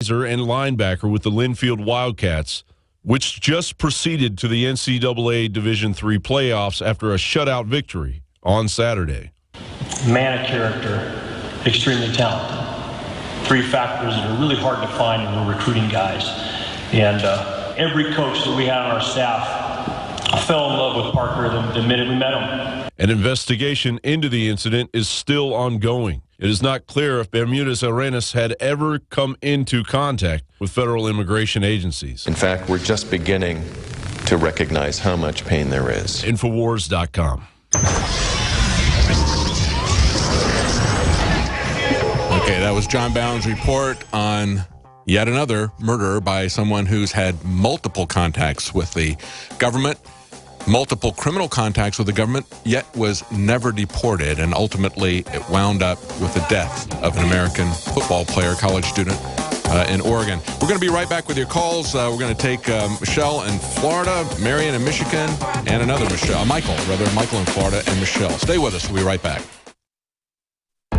and linebacker with the Linfield Wildcats, which just proceeded to the NCAA Division III playoffs after a shutout victory on Saturday. Man of character, extremely talented. 3 factors that are really hard to find when we're recruiting guys. And every coach that we had on our staff fell in love with Parker the minute we met him. An investigation into the incident is still ongoing. It is not clear if Bermudez Arenas had ever come into contact with federal immigration agencies. In fact, we're just beginning to recognize how much pain there is. Infowars.com. Okay, that was John Bound's report on yet another murder by someone who's had multiple contacts with the government, multiple criminal contacts with the government, yet was never deported, and ultimately it wound up with the death of an American football player, college student in Oregon. We're going to be right back with your calls. We're going to take Michelle in Florida, Marion in Michigan, and another Michael in Florida, and Michelle. Stay with us. We'll be right back.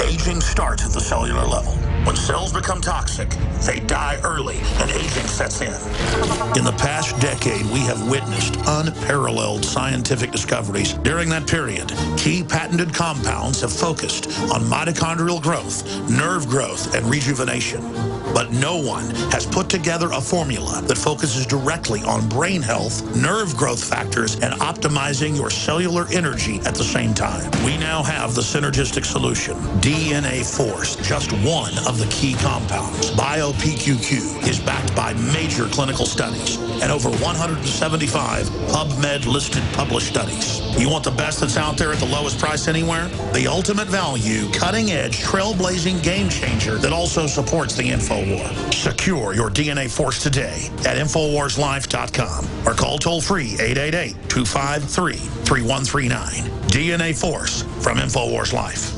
Aging starts at the cellular level. When cells become toxic, they die early and aging sets in. In the past decade, we have witnessed unparalleled scientific discoveries. During that period, key patented compounds have focused on mitochondrial growth, nerve growth, and rejuvenation. But no one has put together a formula that focuses directly on brain health, nerve growth factors, and optimizing your cellular energy at the same time. We now have the synergistic solution, DNA Force, just one of the key compounds. BioPQQ is backed by major clinical studies and over 175 PubMed-listed published studies. You want the best that's out there at the lowest price anywhere? The ultimate value, cutting-edge, trailblazing game changer that also supports the InfoWar. Secure your DNA Force today at InfoWarsLife.com or call toll-free 888-253-3139. DNA Force from InfoWars Life.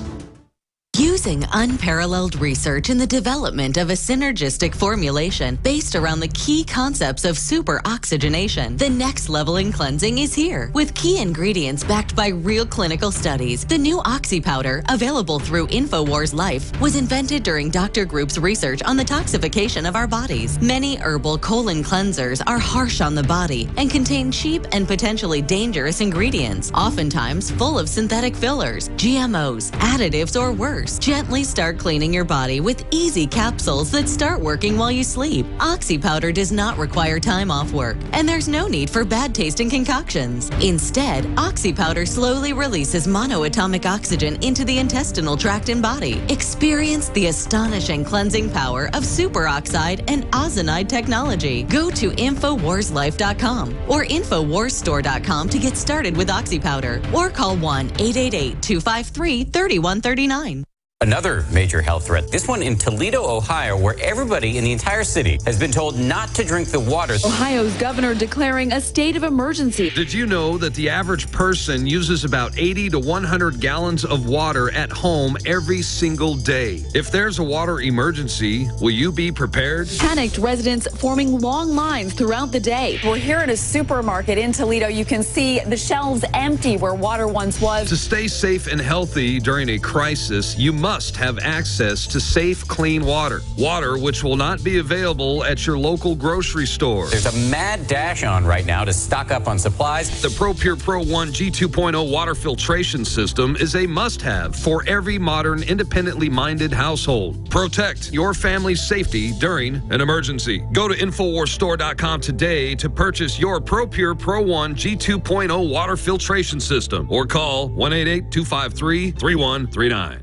Using unparalleled research in the development of a synergistic formulation based around the key concepts of super oxygenation, the next level in cleansing is here. With key ingredients backed by real clinical studies, the new Oxy Powder, available through InfoWars Life, was invented during Dr. Group's research on the toxification of our bodies. Many herbal colon cleansers are harsh on the body and contain cheap and potentially dangerous ingredients, oftentimes full of synthetic fillers, GMOs, additives, or worse. Gently start cleaning your body with easy capsules that start working while you sleep. Oxy Powder does not require time off work, and there's no need for bad-tasting concoctions. Instead, Oxy Powder slowly releases monoatomic oxygen into the intestinal tract and body. Experience the astonishing cleansing power of superoxide and ozonide technology. Go to InfoWarsLife.com or InfoWarsStore.com to get started with Oxy Powder, or call 1-888-253-3139. Another major health threat, this one in Toledo, Ohio, where everybody in the entire city has been told not to drink the water. Ohio's governor declaring a state of emergency. Did you know that the average person uses about 80 to 100 gallons of water at home every single day? If there's a water emergency, will you be prepared? Panicked residents forming long lines throughout the day. We're here at a supermarket in Toledo. You can see the shelves empty where water once was. To stay safe and healthy during a crisis, you must have access to safe, clean water. Water which will not be available at your local grocery store. There's a mad dash on right now to stock up on supplies. The ProPure Pro 1 G2.0 water filtration system is a must-have for every modern, independently minded household. Protect your family's safety during an emergency. Go to InfoWarsStore.com today to purchase your ProPure Pro 1 G2.0 water filtration system, or call 1-888-253-3139.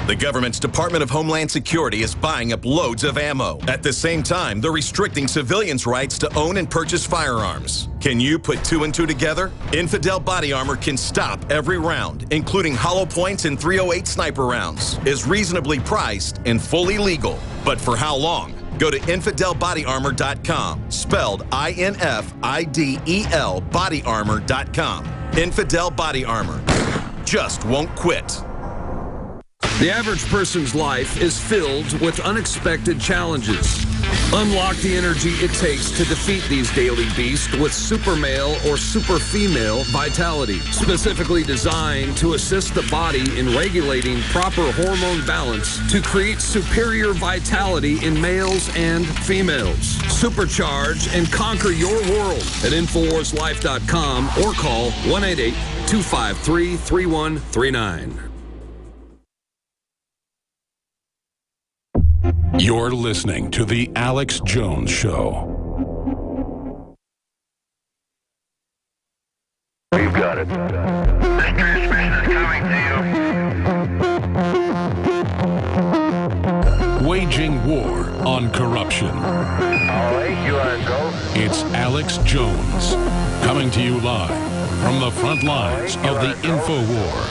The government's Department of Homeland Security is buying up loads of ammo. At the same time, they're restricting civilians' rights to own and purchase firearms. Can you put 2 and 2 together? Infidel Body Armor can stop every round, including hollow points and .308 sniper rounds, is reasonably priced and fully legal. But for how long? Go to InfidelBodyArmor.com, spelled INFIDEL bodyarmor.com. Infidel Body Armor just won't quit. The average person's life is filled with unexpected challenges. Unlock the energy it takes to defeat these daily beasts with Super Male or Super Female Vitality, specifically designed to assist the body in regulating proper hormone balance to create superior vitality in males and females. Supercharge and conquer your world at InfoWarsLife.com or call 1-888-253-3139. You're listening to The Alex Jones Show. We've got it. This transmission is coming to you. Waging war on corruption. All right, you are go. It's Alex Jones, coming to you live from the front lines of the InfoWar.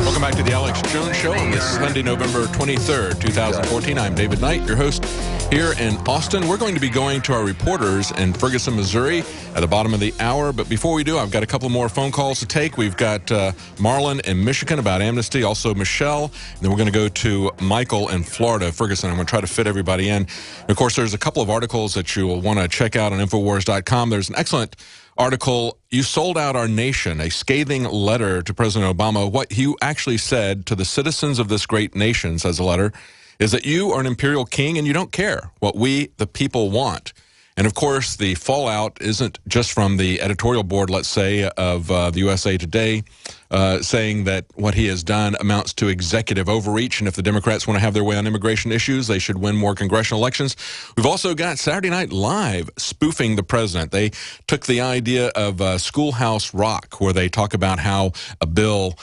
Welcome back to the Alex Jones Show on this Sunday, November 23rd, 2014. I'm David Knight, your host here in Austin. We're going to be going to our reporters in Ferguson, Missouri at the bottom of the hour. But before we do, I've got a couple more phone calls to take. We've got Marlon in Michigan about amnesty, also Michelle. And then we're going to go to Michael in Florida, Ferguson. I'm going to try to fit everybody in. And of course, there's a couple of articles that you will want to check out on Infowars.com. There's an excellent article, "You Sold Out Our Nation," a scathing letter to President Obama. What you actually said to the citizens of this great nation, says the letter, is that you are an imperial king and you don't care what we, the people, want. And of course, the fallout isn't just from the editorial board, let's say, of the USA Today, saying that what he has done amounts to executive overreach, and if the Democrats want to have their way on immigration issues, they should win more congressional elections. We've also got Saturday Night Live spoofing the president. They took the idea of Schoolhouse Rock, where they talk about how a bill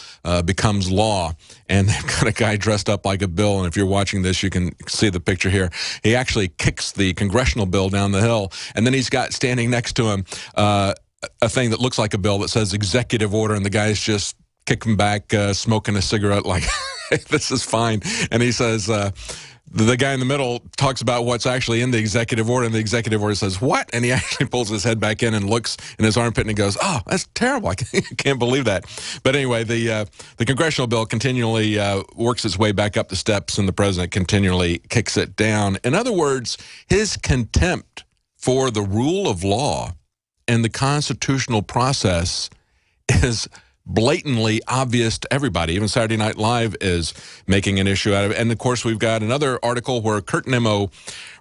becomes law, and they've got a guy dressed up like a bill, and if you're watching this, you can see the picture here. He actually kicks the congressional bill down the hill, and then he's got standing next to him a thing that looks like a bill that says executive order, and the guy's just kicking back, smoking a cigarette like, this is fine. And he says, the guy in the middle talks about what's actually in the executive order, and the executive order says, what? And he actually pulls his head back in and looks in his armpit and he goes, oh, that's terrible. I can't believe that. But anyway, the congressional bill continually works its way back up the steps, and the president continually kicks it down. In other words, his contempt for the rule of law and the constitutional process is blatantly obvious to everybody. Even Saturday Night Live is making an issue out of it. And of course, we've got another article where Kurt Nimmo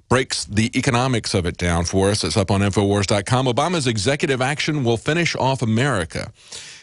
breaks the economics of it down for us. It's up on Infowars.com. Obama's executive action will finish off America.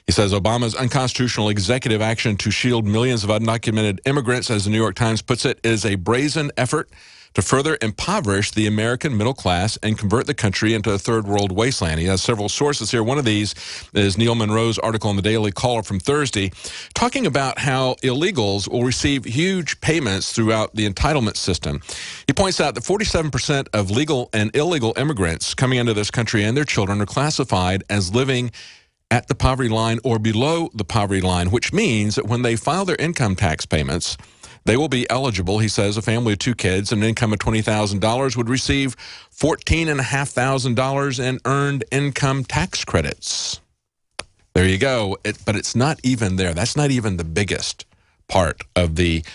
He says Obama's unconstitutional executive action to shield millions of undocumented immigrants, as the New York Times puts it, is a brazen effort to further impoverish the American middle class and convert the country into a third world wasteland. He has several sources here. One of these is Neil Monroe's article in the Daily Caller from Thursday, talking about how illegals will receive huge payments throughout the entitlement system. He points out that 47% of legal and illegal immigrants coming into this country and their children are classified as living at the poverty line or below the poverty line, which means that when they file their income tax payments, they will be eligible. He says a family of 2 kids and an income of $20,000 would receive $14,500 in earned income tax credits. There you go. But it's not even there. That's not even the biggest part of the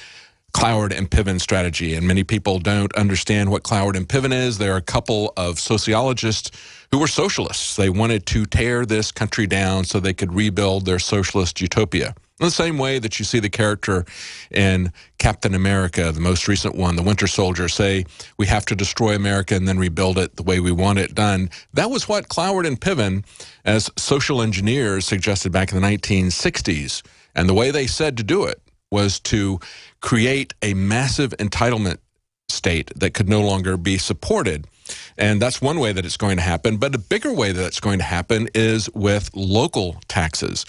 Cloward and Piven strategy, and many people don't understand what Cloward and Piven is. There are a couple of sociologists who were socialists. They wanted to tear this country down so they could rebuild their socialist utopia. In the same way that you see the character in Captain America, the most recent one, the Winter Soldier, say, we have to destroy America and then rebuild it the way we want it done. That was what Cloward and Piven, as social engineers, suggested back in the 1960s. And the way they said to do it was to create a massive entitlement state that could no longer be supported. And that's one way that it's going to happen. But a bigger way that it's going to happen is with local taxes.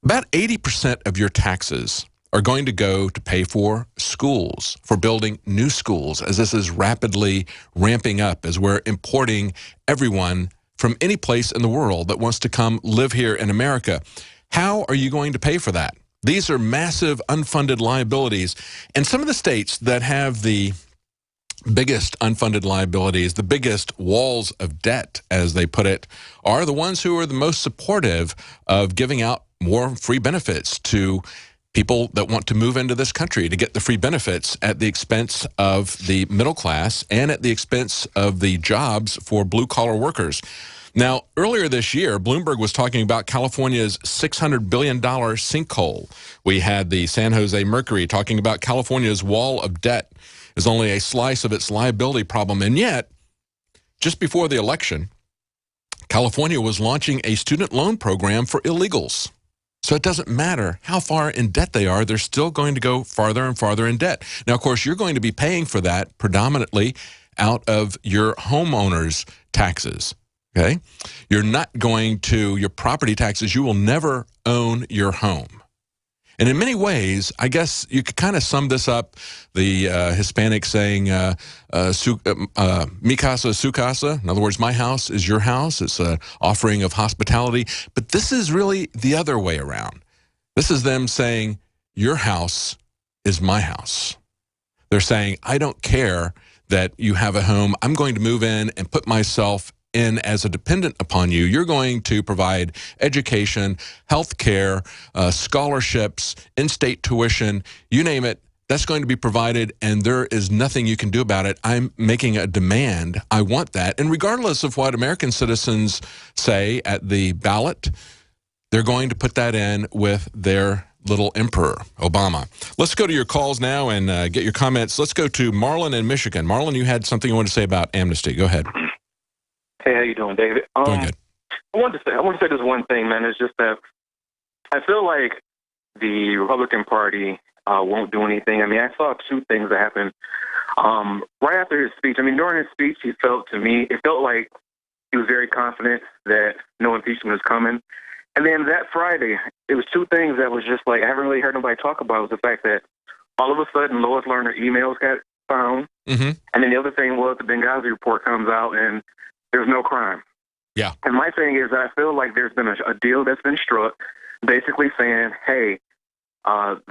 About 80% of your taxes are going to go to pay for schools, for building new schools, as this is rapidly ramping up, as we're importing everyone from any place in the world that wants to come live here in America. How are you going to pay for that? These are massive unfunded liabilities. And some of the states that have the biggest unfunded liabilities, the biggest walls of debt, as they put it, are the ones who are the most supportive of giving out more free benefits to people that want to move into this country to get the free benefits at the expense of the middle class and at the expense of the jobs for blue-collar workers. Now, earlier this year, Bloomberg was talking about California's $600 billion sinkhole. We had the San Jose Mercury talking about California's wall of debt is only a slice of its liability problem. And yet, just before the election, California was launching a student loan program for illegals. So it doesn't matter how far in debt they are, they're still going to go farther and farther in debt. Now, of course, you're going to be paying for that predominantly out of your homeowner's taxes. Okay? You're not going to, your property taxes, you will never own your home. And in many ways, I guess you could kind of sum this up, the Hispanic saying, mi casa, su casa. In other words, my house is your house. It's an offering of hospitality. But this is really the other way around. This is them saying, your house is my house. They're saying, I don't care that you have a home. I'm going to move in and put myself in as a dependent upon you. You're going to provide education, health care, scholarships, in-state tuition, you name it, that's going to be provided, and there is nothing you can do about it. I'm making a demand. I want that. And regardless of what American citizens say at the ballot, they're going to put that in with their little emperor, Obama. Let's go to your calls now and get your comments. Let's go to Marlon in Michigan. Marlon, you had something you wanted to say about amnesty. Go ahead. Hey, how you doing, David? Doing good. I want to say this one thing, man. It's just that I feel like the Republican Party won't do anything. I mean, I saw two things that happened right after his speech. I mean, during his speech, it felt like he was very confident that no impeachment was coming. And then that Friday, it was two things that was just like I haven't really heard nobody talk about. Was the fact that all of a sudden Lois Lerner emails got found, and then the other thing was the Benghazi report comes out and there's no crime. Yeah. And my thing is that I feel like there's been a deal that's been struck, basically saying, hey,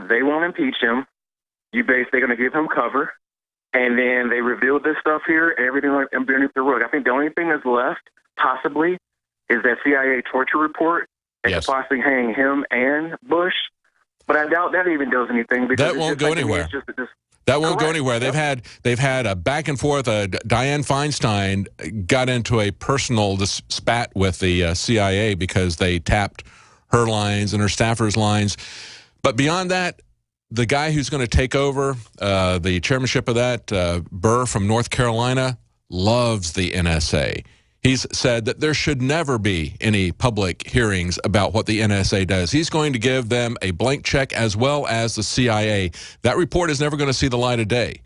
they won't impeach him. They're going to give him cover. And then they revealed this stuff here, everything like underneath the rug. I think the only thing that's left, possibly, is that CIA torture report that could possibly hang him and Bush. But I doubt that even does anything. Because that won't go anywhere. That won't go anywhere. They've had a back and forth. Dianne Feinstein got into a personal spat with the CIA because they tapped her lines and her staffers' lines. But beyond that, the guy who's going to take over the chairmanship of that, Burr from North Carolina, loves the NSA. He's said that there should never be any public hearings about what the NSA does. He's going to give them a blank check as well as the CIA. That report is never going to see the light of day.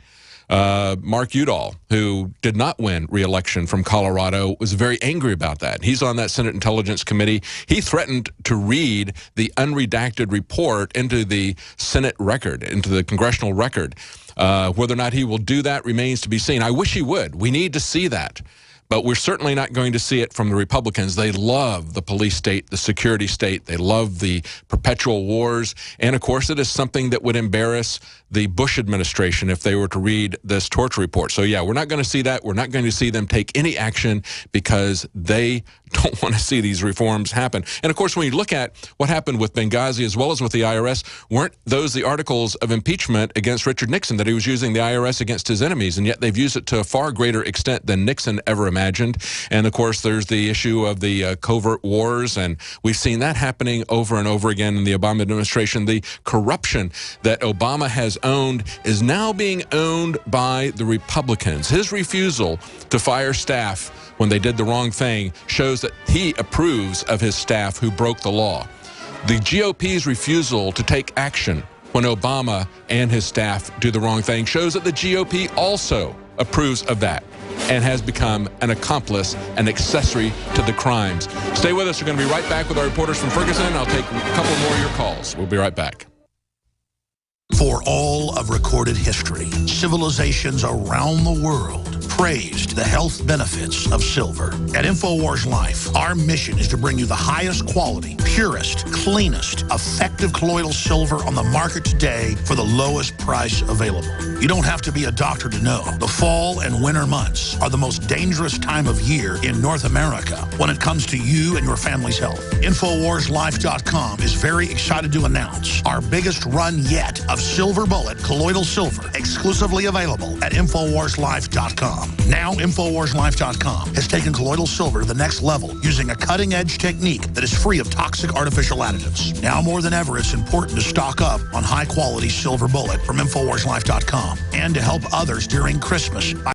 Mark Udall, who did not win re-election from Colorado, was very angry about that. He's on that Senate Intelligence Committee. He threatened to read the unredacted report into the Senate record, into the congressional record. Whether or not he will do that remains to be seen. I wish he would. We need to see that. But we're certainly not going to see it from the Republicans. They love the police state, the security state. They love the perpetual wars. And, of course, it is something that would embarrass the Bush administration if they were to read this torture report. So, yeah, we're not going to see that. We're not going to see them take any action because they don't want to see these reforms happen. And, of course, when you look at what happened with Benghazi as well as with the IRS, weren't those the articles of impeachment against Richard Nixon, that he was using the IRS against his enemies, and yet they've used it to a far greater extent than Nixon ever imagined. And, of course, there's the issue of the covert wars, and we've seen that happening over and over again in the Obama administration. The corruption that Obama has owned is now being owned by the Republicans. His refusal to fire staff when they did the wrong thing shows that he approves of his staff who broke the law. The GOP's refusal to take action when Obama and his staff do the wrong thing shows that the GOP also approves of that and has become an accomplice, an accessory to the crimes. Stay with us. We're going to be right back with our reporters from Ferguson. I'll take a couple more of your calls. We'll be right back. For all of recorded history, civilizations around the world praised the health benefits of silver. At InfoWars Life, our mission is to bring you the highest quality, purest, cleanest, effective colloidal silver on the market today for the lowest price available. You don't have to be a doctor to know. The fall and winter months are the most dangerous time of year in North America when it comes to you and your family's health. InfoWarsLife.com is very excited to announce our biggest run yet of Silver Bullet colloidal silver, exclusively available at InfoWarsLife.com. Now, InfoWarsLife.com has taken colloidal silver to the next level using a cutting-edge technique that is free of toxic artificial additives. Now more than ever, it's important to stock up on high-quality Silver Bullet from InfoWarsLife.com and to help others during Christmas.